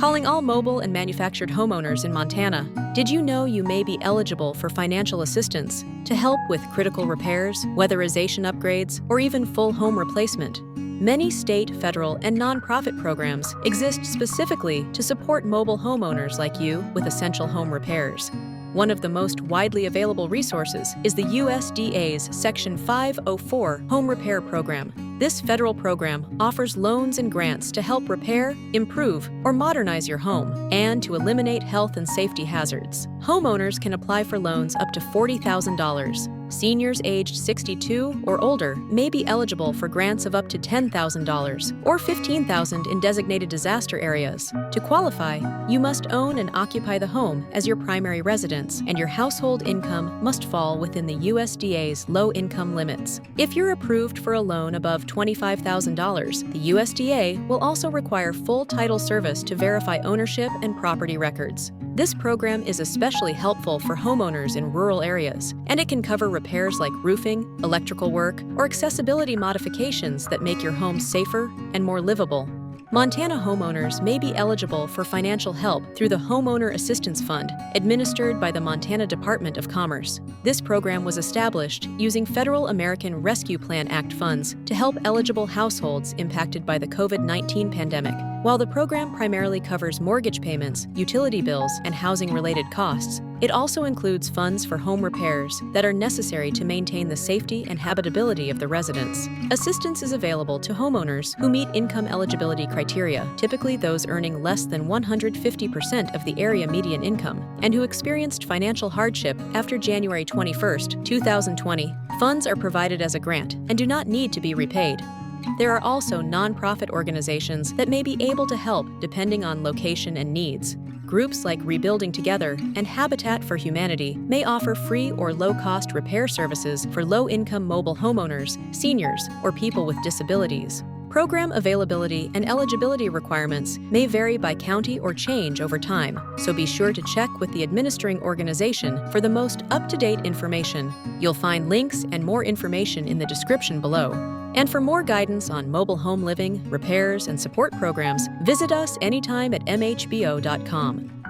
Calling all mobile and manufactured homeowners in Montana. Did you know you may be eligible for financial assistance to help with critical repairs, weatherization upgrades, or even full home replacement? Many state, federal, and nonprofit programs exist specifically to support mobile homeowners like you with essential home repairs. One of the most widely available resources is the USDA's Section 504 Home Repair Program. This federal program offers loans and grants to help repair, improve, or modernize your home, and to eliminate health and safety hazards. Homeowners can apply for loans up to $40,000. Seniors aged 62 or older may be eligible for grants of up to $10,000 or $15,000 in designated disaster areas. To qualify, you must own and occupy the home as your primary residence, and your household income must fall within the USDA's low-income limits. If you're approved for a loan above $25,000, the USDA will also require full title service to verify ownership and property records. This program is especially helpful for homeowners in rural areas, and it can cover repairs like roofing, electrical work, or accessibility modifications that make your home safer and more livable. Montana homeowners may be eligible for financial help through the Homeowner Assistance Fund, administered by the Montana Department of Commerce. This program was established using Federal American Rescue Plan Act funds to help eligible households impacted by the COVID-19 pandemic. While the program primarily covers mortgage payments, utility bills, and housing-related costs, it also includes funds for home repairs that are necessary to maintain the safety and habitability of the residence. Assistance is available to homeowners who meet income eligibility criteria, typically those earning less than 150% of the area median income, and who experienced financial hardship after January 21, 2020. Funds are provided as a grant and do not need to be repaid. There are also nonprofit organizations that may be able to help depending on location and needs. Groups like Rebuilding Together and Habitat for Humanity may offer free or low-cost repair services for low-income mobile homeowners, seniors, or people with disabilities. Program availability and eligibility requirements may vary by county or change over time, so be sure to check with the administering organization for the most up-to-date information. You'll find links and more information in the description below. And for more guidance on mobile home living, repairs, and support programs, visit us anytime at MHBO.com.